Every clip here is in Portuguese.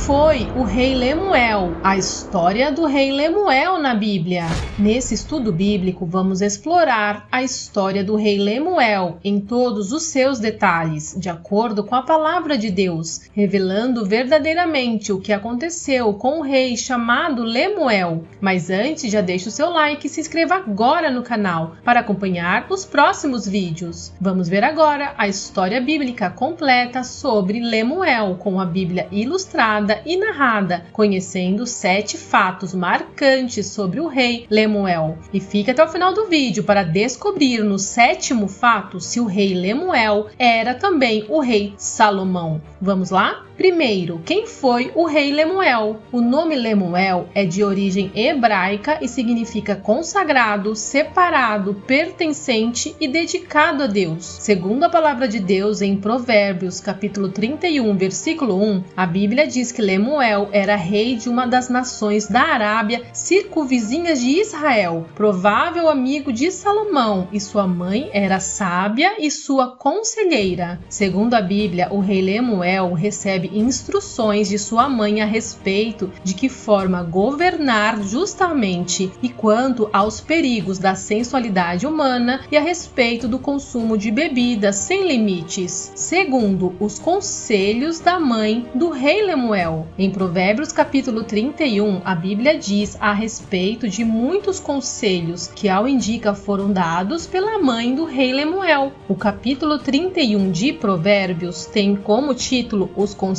foi o rei Lemuel? A história do rei Lemuel na Bíblia. Nesse estudo bíblico, vamos explorar a história do rei Lemuel em todos os seus detalhes, de acordo com a palavra de Deus, revelando verdadeiramente o que aconteceu com o rei chamado Lemuel. Mas antes, já deixa o seu like e se inscreva agora no canal para acompanhar os próximos vídeos. Vamos ver agora a história bíblica completa sobre Lemuel, com a Bíblia ilustrada e narrada, conhecendo 7 fatos marcantes sobre o rei Lemuel. E fique até o final do vídeo para descobrir no 7º fato se o rei Lemuel era também o rei Salomão. Vamos lá? Primeiro, quem foi o rei Lemuel? O nome Lemuel é de origem hebraica e significa consagrado, separado, pertencente e dedicado a Deus. Segundo a palavra de Deus em Provérbios, capítulo 31, versículo 1, a Bíblia diz que Lemuel era rei de uma das nações da Arábia circunvizinhas de Israel, provável amigo de Salomão, e sua mãe era sábia e sua conselheira. Segundo a Bíblia, o rei Lemuel recebe instruções de sua mãe a respeito de que forma governar justamente e quanto aos perigos da sensualidade humana e a respeito do consumo de bebidas sem limites, segundo os conselhos da mãe do rei Lemuel. Em Provérbios capítulo 31, a Bíblia diz a respeito de muitos conselhos que ao indica foram dados pela mãe do rei Lemuel. O capítulo 31 de Provérbios tem como título os conselhos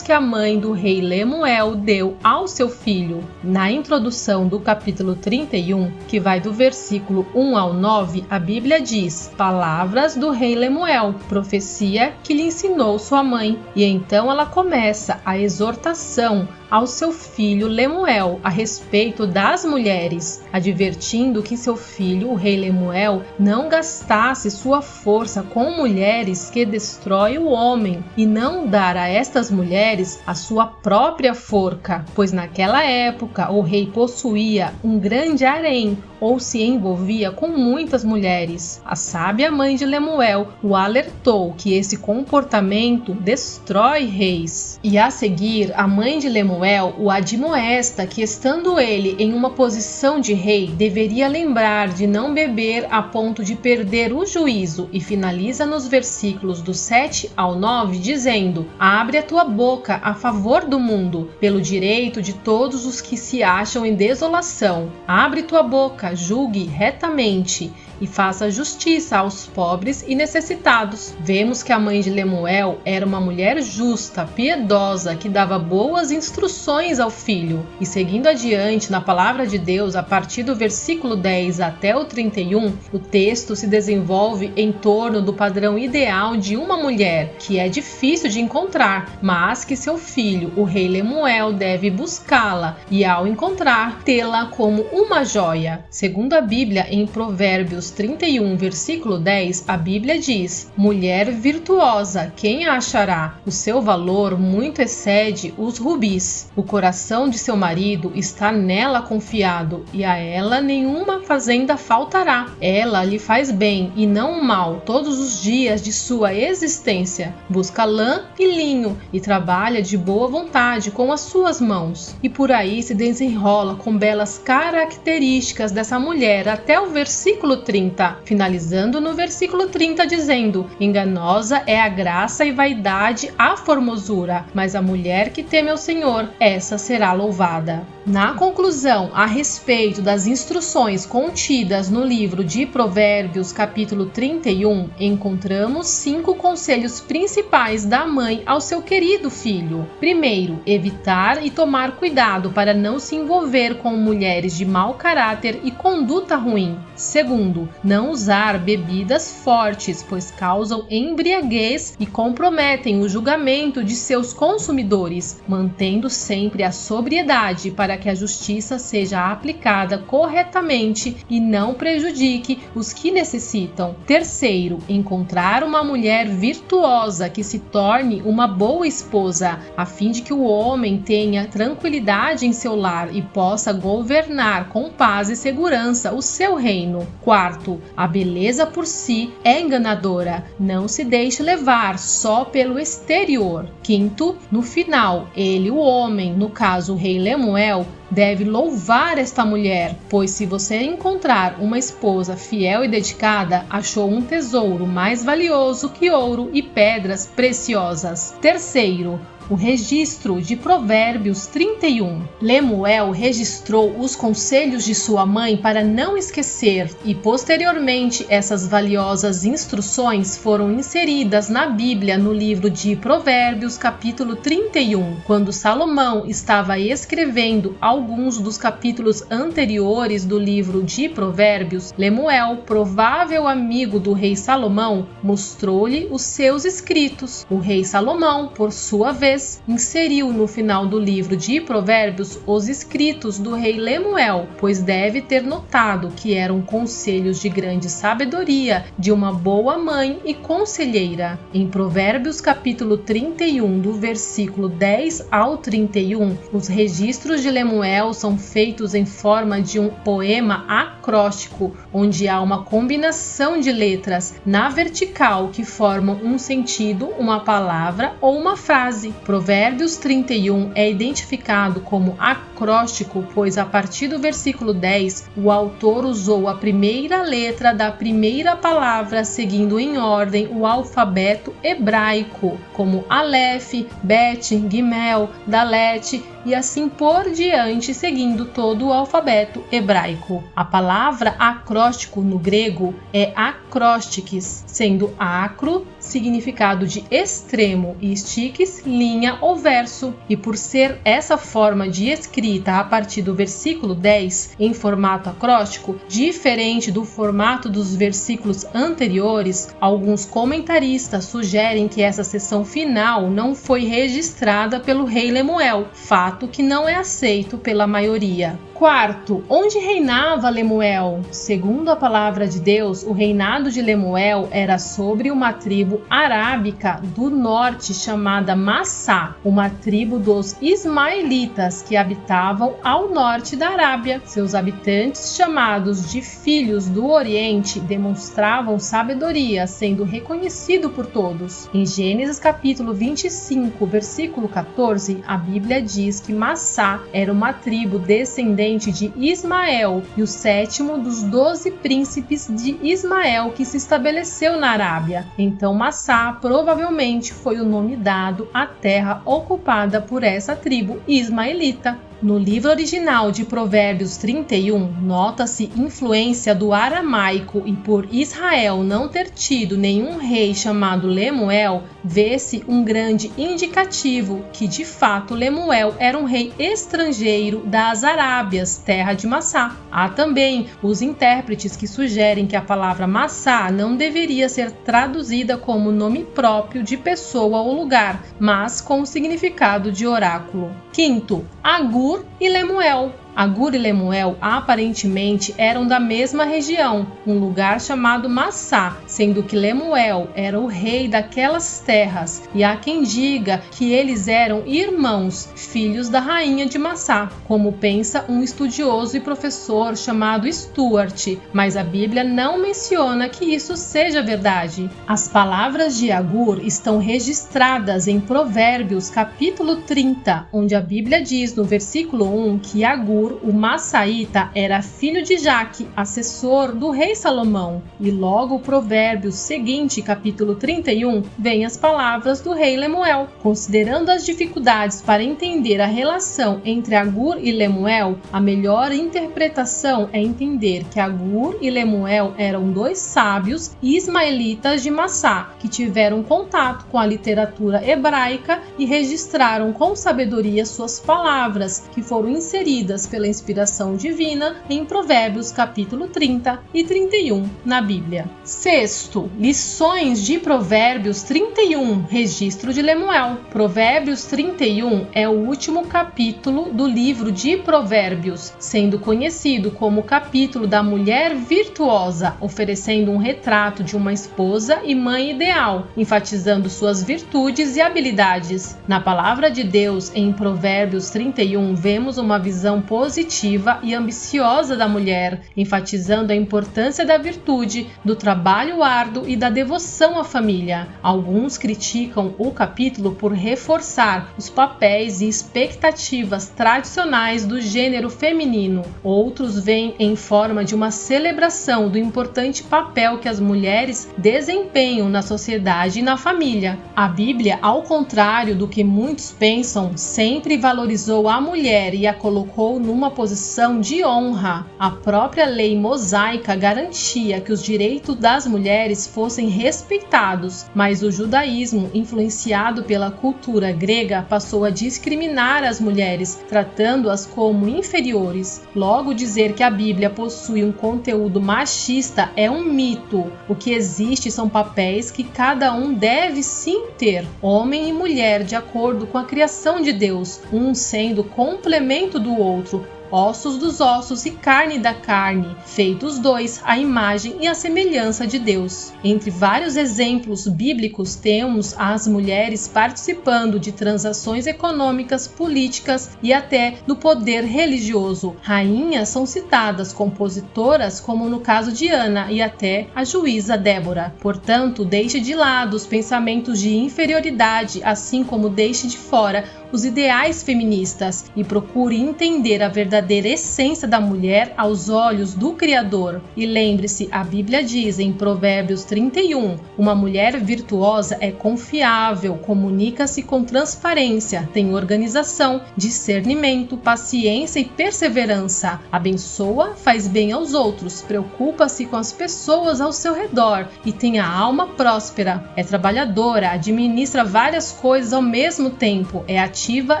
que a mãe do rei Lemuel deu ao seu filho. Na introdução do capítulo 31, que vai do versículo 1 ao 9, a Bíblia diz: palavras do rei Lemuel, profecia que lhe ensinou sua mãe. E então ela começa a exortação ao seu filho Lemuel a respeito das mulheres, advertindo que seu filho, o rei Lemuel, não gastasse sua força com mulheres que destrói o homem e não dar a estas mulheres a sua própria forca, pois naquela época o rei possuía um grande harém ou se envolvia com muitas mulheres. A sábia mãe de Lemuel o alertou que esse comportamento destrói reis. E a seguir, a mãe de Lemuel o admoesta que, estando ele em uma posição de rei, deveria lembrar de não beber a ponto de perder o juízo, e finaliza nos versículos do 7 ao 9 dizendo: abre a tua boca a favor do mundo, pelo direito de todos os que se acham em desolação. Abre tua boca, julgue retamente e faça justiça aos pobres e necessitados. Vemos que a mãe de Lemuel era uma mulher justa, piedosa, que dava boas instruções ao filho. E seguindo adiante na palavra de Deus, a partir do versículo 10 até o 31, o texto se desenvolve em torno do padrão ideal de uma mulher, que é difícil de encontrar, mas que seu filho, o rei Lemuel, deve buscá-la e, ao encontrar, tê-la como uma joia. Segundo a Bíblia, em Provérbios 31, versículo 10, a Bíblia diz: mulher virtuosa, quem a achará? O seu valor muito excede os rubis. O coração de seu marido está nela confiado, e a ela nenhuma fazenda faltará. Ela lhe faz bem e não mal todos os dias de sua existência. Busca lã e linho e trabalha de boa vontade com as suas mãos. E por aí se desenrola com belas características dessa mulher até o versículo 30, finalizando no versículo 30 dizendo: enganosa é a graça e vaidade a formosura, mas a mulher que teme ao Senhor, essa será louvada. Na conclusão a respeito das instruções contidas no livro de Provérbios capítulo 31, encontramos 5 conselhos principais da mãe ao seu querido filho. Primeiro, evitar e tomar cuidado para não se envolver com mulheres de mau caráter e conduta ruim. Segundo, não usar bebidas fortes, pois causam embriaguez e comprometem o julgamento de seus consumidores, mantendo sempre a sobriedade para que a justiça seja aplicada corretamente e não prejudique os que necessitam. Terceiro, encontrar uma mulher virtuosa que se torne uma boa esposa, a fim de que o homem tenha tranquilidade em seu lar e possa governar com paz e segurança o seu reino. Quarto, Quarto, a beleza por si é enganadora. Não se deixe levar só pelo exterior. Quinto, no final, ele, o homem, no caso o rei Lemuel, deve louvar esta mulher, pois se você encontrar uma esposa fiel e dedicada, achou um tesouro mais valioso que ouro e pedras preciosas. Terceiro, o registro de Provérbios 31. Lemuel registrou os conselhos de sua mãe para não esquecer e posteriormente essas valiosas instruções foram inseridas na Bíblia no livro de Provérbios capítulo 31. Quando Salomão estava escrevendo alguns dos capítulos anteriores do livro de Provérbios, Lemuel, provável amigo do rei Salomão, mostrou-lhe os seus escritos. O rei Salomão, por sua vez, inseriu no final do livro de Provérbios os escritos do rei Lemuel, pois deve ter notado que eram conselhos de grande sabedoria de uma boa mãe e conselheira. Em Provérbios capítulo 31, do versículo 10 ao 31, os registros de Lemuel são feitos em forma de um poema acróstico, onde há uma combinação de letras na vertical que formam um sentido, uma palavra ou uma frase. Provérbios 31 é identificado como acróstico, pois a partir do versículo 10, o autor usou a primeira letra da primeira palavra, seguindo em ordem o alfabeto hebraico, como Aleph, Bet, Gimel, Dalet e assim por diante, seguindo todo o alfabeto hebraico. A palavra acróstico no grego é acróstiques, sendo acro significado de extremo e stiques, linha ou verso, e por ser essa forma de escrita a partir do versículo 10 em formato acróstico, diferente do formato dos versículos anteriores, alguns comentaristas sugerem que essa seção final não foi registrada pelo rei Lemuel, fato que não é aceito pela maioria. Quarto, onde reinava Lemuel? Segundo a palavra de Deus, o reinado de Lemuel era sobre uma tribo arábica do norte chamada Massá, uma tribo dos ismaelitas que habitavam ao norte da Arábia. Seus habitantes, chamados de filhos do Oriente, demonstravam sabedoria, sendo reconhecido por todos. Em Gênesis capítulo 25, versículo 14, a Bíblia diz que Massá era uma tribo descendente de Ismael e o sétimo dos 12 príncipes de Ismael que se estabeleceu na Arábia. Então Massá provavelmente foi o nome dado à terra ocupada por essa tribo ismaelita. No livro original de Provérbios 31, nota-se influência do aramaico e por Israel não ter tido nenhum rei chamado Lemuel, vê-se um grande indicativo que de fato Lemuel era um rei estrangeiro das Arábias, terra de Massá. Há também os intérpretes que sugerem que a palavra Massá não deveria ser traduzida como nome próprio de pessoa ou lugar, mas com o significado de oráculo. Quinto, Agur e Lemuel. Agur e Lemuel aparentemente eram da mesma região, um lugar chamado Massá, sendo que Lemuel era o rei daquelas terras, e há quem diga que eles eram irmãos, filhos da rainha de Massá, como pensa um estudioso e professor chamado Stuart, mas a Bíblia não menciona que isso seja verdade. As palavras de Agur estão registradas em Provérbios capítulo 30, onde a Bíblia diz no versículo 1 que Agur, o Massaíta, era filho de Jaque, assessor do rei Salomão. E logo o Provérbios seguinte, capítulo 31, vem as palavras do rei Lemuel. Considerando as dificuldades para entender a relação entre Agur e Lemuel, a melhor interpretação é entender que Agur e Lemuel eram dois sábios ismaelitas de Massá, que tiveram contato com a literatura hebraica e registraram com sabedoria suas palavras, que foram inseridas pela inspiração divina em Provérbios capítulo 30 e 31 na Bíblia. Sexto, lições de Provérbios 31, registro de Lemuel. Provérbios 31 é o último capítulo do livro de Provérbios, sendo conhecido como o capítulo da mulher virtuosa, oferecendo um retrato de uma esposa e mãe ideal, enfatizando suas virtudes e habilidades. Na palavra de Deus, em Provérbios 31, vemos uma visão positiva e ambiciosa da mulher, enfatizando a importância da virtude, do trabalho árduo e da devoção à família. Alguns criticam o capítulo por reforçar os papéis e expectativas tradicionais do gênero feminino. Outros veem em forma de uma celebração do importante papel que as mulheres desempenham na sociedade e na família. A Bíblia, ao contrário do que muitos pensam, sempre valorizou a mulher e a colocou numa posição de honra. A própria lei mosaica garantia que os direitos das mulheres fossem respeitados, mas o judaísmo, influenciado pela cultura grega, passou a discriminar as mulheres, tratando-as como inferiores. Logo, dizer que a Bíblia possui um conteúdo machista é um mito. O que existe são papéis que cada um deve sim ter, homem e mulher, de acordo com a criação de Deus, um sendo complemento do outro, ossos dos ossos e carne da carne, feitos dois à imagem e à semelhança de Deus. Entre vários exemplos bíblicos, temos as mulheres participando de transações econômicas, políticas e até do poder religioso. Rainhas são citadas, compositoras, como no caso de Ana, e até a juíza Débora. Portanto, deixe de lado os pensamentos de inferioridade, assim como deixe de fora os ideais feministas e procure entender a verdadeira essência da mulher aos olhos do Criador. E lembre-se, a Bíblia diz em Provérbios 31, uma mulher virtuosa é confiável, comunica-se com transparência, tem organização, discernimento, paciência e perseverança, abençoa, faz bem aos outros, preocupa-se com as pessoas ao seu redor e tem a alma próspera, é trabalhadora, administra várias coisas ao mesmo tempo, é ativa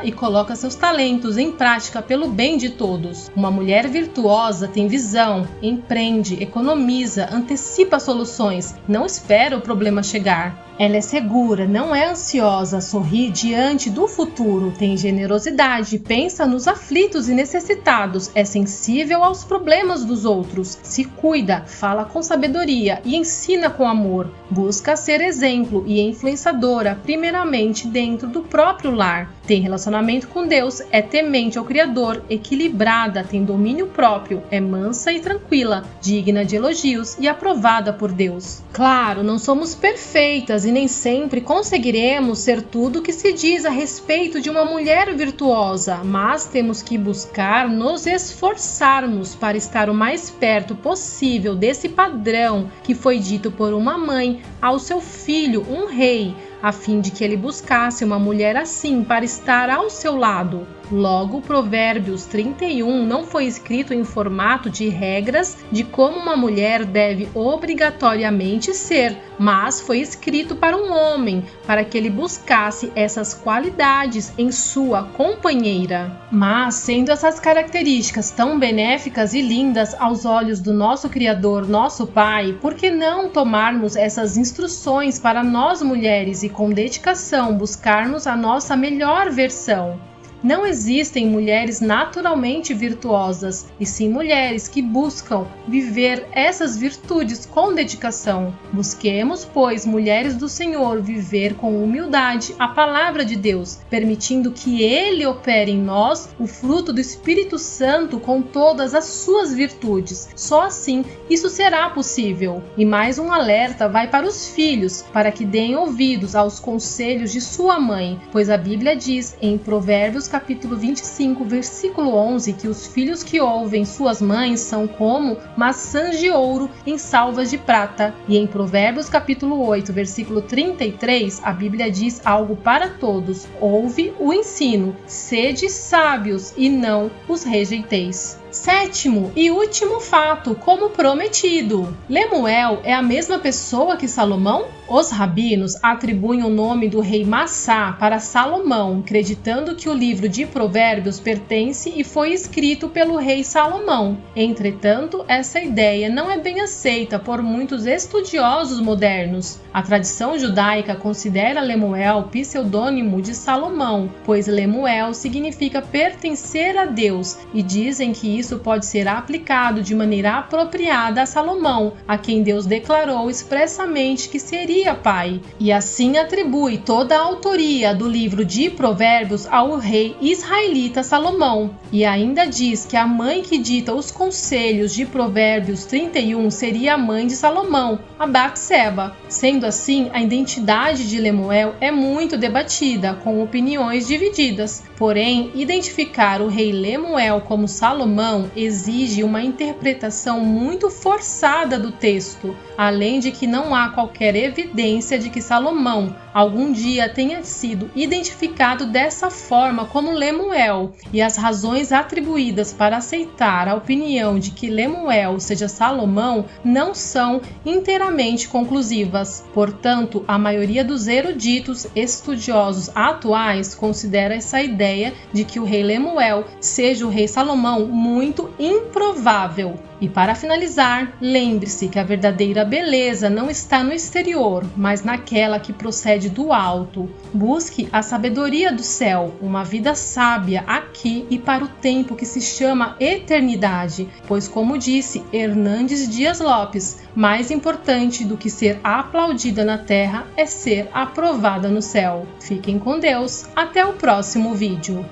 e coloca seus talentos em prática pelo bem de todos. Uma mulher virtuosa tem visão, empreende, economiza, antecipa soluções, não espera o problema chegar. Ela é segura, não é ansiosa, sorri diante do futuro, tem generosidade, pensa nos aflitos e necessitados, é sensível aos problemas dos outros, se cuida, fala com sabedoria e ensina com amor, busca ser exemplo e influenciadora, primeiramente dentro do próprio lar, tem relacionamento com Deus, é temente ao Criador, equilibrada, tem domínio próprio, é mansa e tranquila, digna de elogios e aprovada por Deus. Claro, não somos perfeitas e nem sempre conseguiremos ser tudo o que se diz a respeito de uma mulher virtuosa, mas temos que buscar nos esforçarmos para estar o mais perto possível desse padrão que foi dito por uma mãe ao seu filho, um rei, a fim de que ele buscasse uma mulher assim para estar ao seu lado. Logo, Provérbios 31 não foi escrito em formato de regras de como uma mulher deve obrigatoriamente ser, mas foi escrito para um homem, para que ele buscasse essas qualidades em sua companheira. Mas, sendo essas características tão benéficas e lindas aos olhos do nosso Criador, nosso Pai, por que não tomarmos essas instruções para nós mulheres e com dedicação buscarmos a nossa melhor versão? Não existem mulheres naturalmente virtuosas, e sim mulheres que buscam viver essas virtudes com dedicação. Busquemos, pois, mulheres do Senhor, viver com humildade a palavra de Deus, permitindo que Ele opere em nós o fruto do Espírito Santo com todas as suas virtudes. Só assim isso será possível. E mais um alerta vai para os filhos, para que deem ouvidos aos conselhos de sua mãe, pois a Bíblia diz em Provérbios capítulo 25, versículo 11, que os filhos que ouvem suas mães são como maçãs de ouro em salvas de prata. E em Provérbios capítulo 8, versículo 33, a Bíblia diz algo para todos: ouve o ensino, sede sábios e não os rejeiteis. Sétimo e último fato, como prometido. Lemuel é a mesma pessoa que Salomão? Os rabinos atribuem o nome do rei Massá para Salomão, acreditando que o livro de Provérbios pertence e foi escrito pelo rei Salomão. Entretanto, essa ideia não é bem aceita por muitos estudiosos modernos. A tradição judaica considera Lemuel pseudônimo de Salomão, pois Lemuel significa pertencer a Deus, e dizem que isso isso pode ser aplicado de maneira apropriada a Salomão, a quem Deus declarou expressamente que seria pai, e assim atribui toda a autoria do livro de Provérbios ao rei israelita Salomão. E ainda diz que a mãe que dita os conselhos de Provérbios 31 seria a mãe de Salomão, a Batseba. Sendo assim, a identidade de Lemuel é muito debatida, com opiniões divididas. Porém, identificar o rei Lemuel como Salomão exige uma interpretação muito forçada do texto, além de que não há qualquer evidência de que Salomão algum dia tenha sido identificado dessa forma como Lemuel, e as razões atribuídas para aceitar a opinião de que Lemuel seja Salomão não são inteiramente conclusivas. Portanto, a maioria dos eruditos estudiosos atuais considera essa ideia de que o rei Lemuel seja o rei Salomão muito improvável. E para finalizar, lembre-se que a verdadeira beleza não está no exterior, mas naquela que procede do alto. Busque a sabedoria do céu, uma vida sábia aqui e para o tempo que se chama eternidade, pois, como disse Hernandes Dias Lopes, mais importante do que ser aplaudida na terra é ser aprovada no céu. Fiquem com Deus, até o próximo vídeo.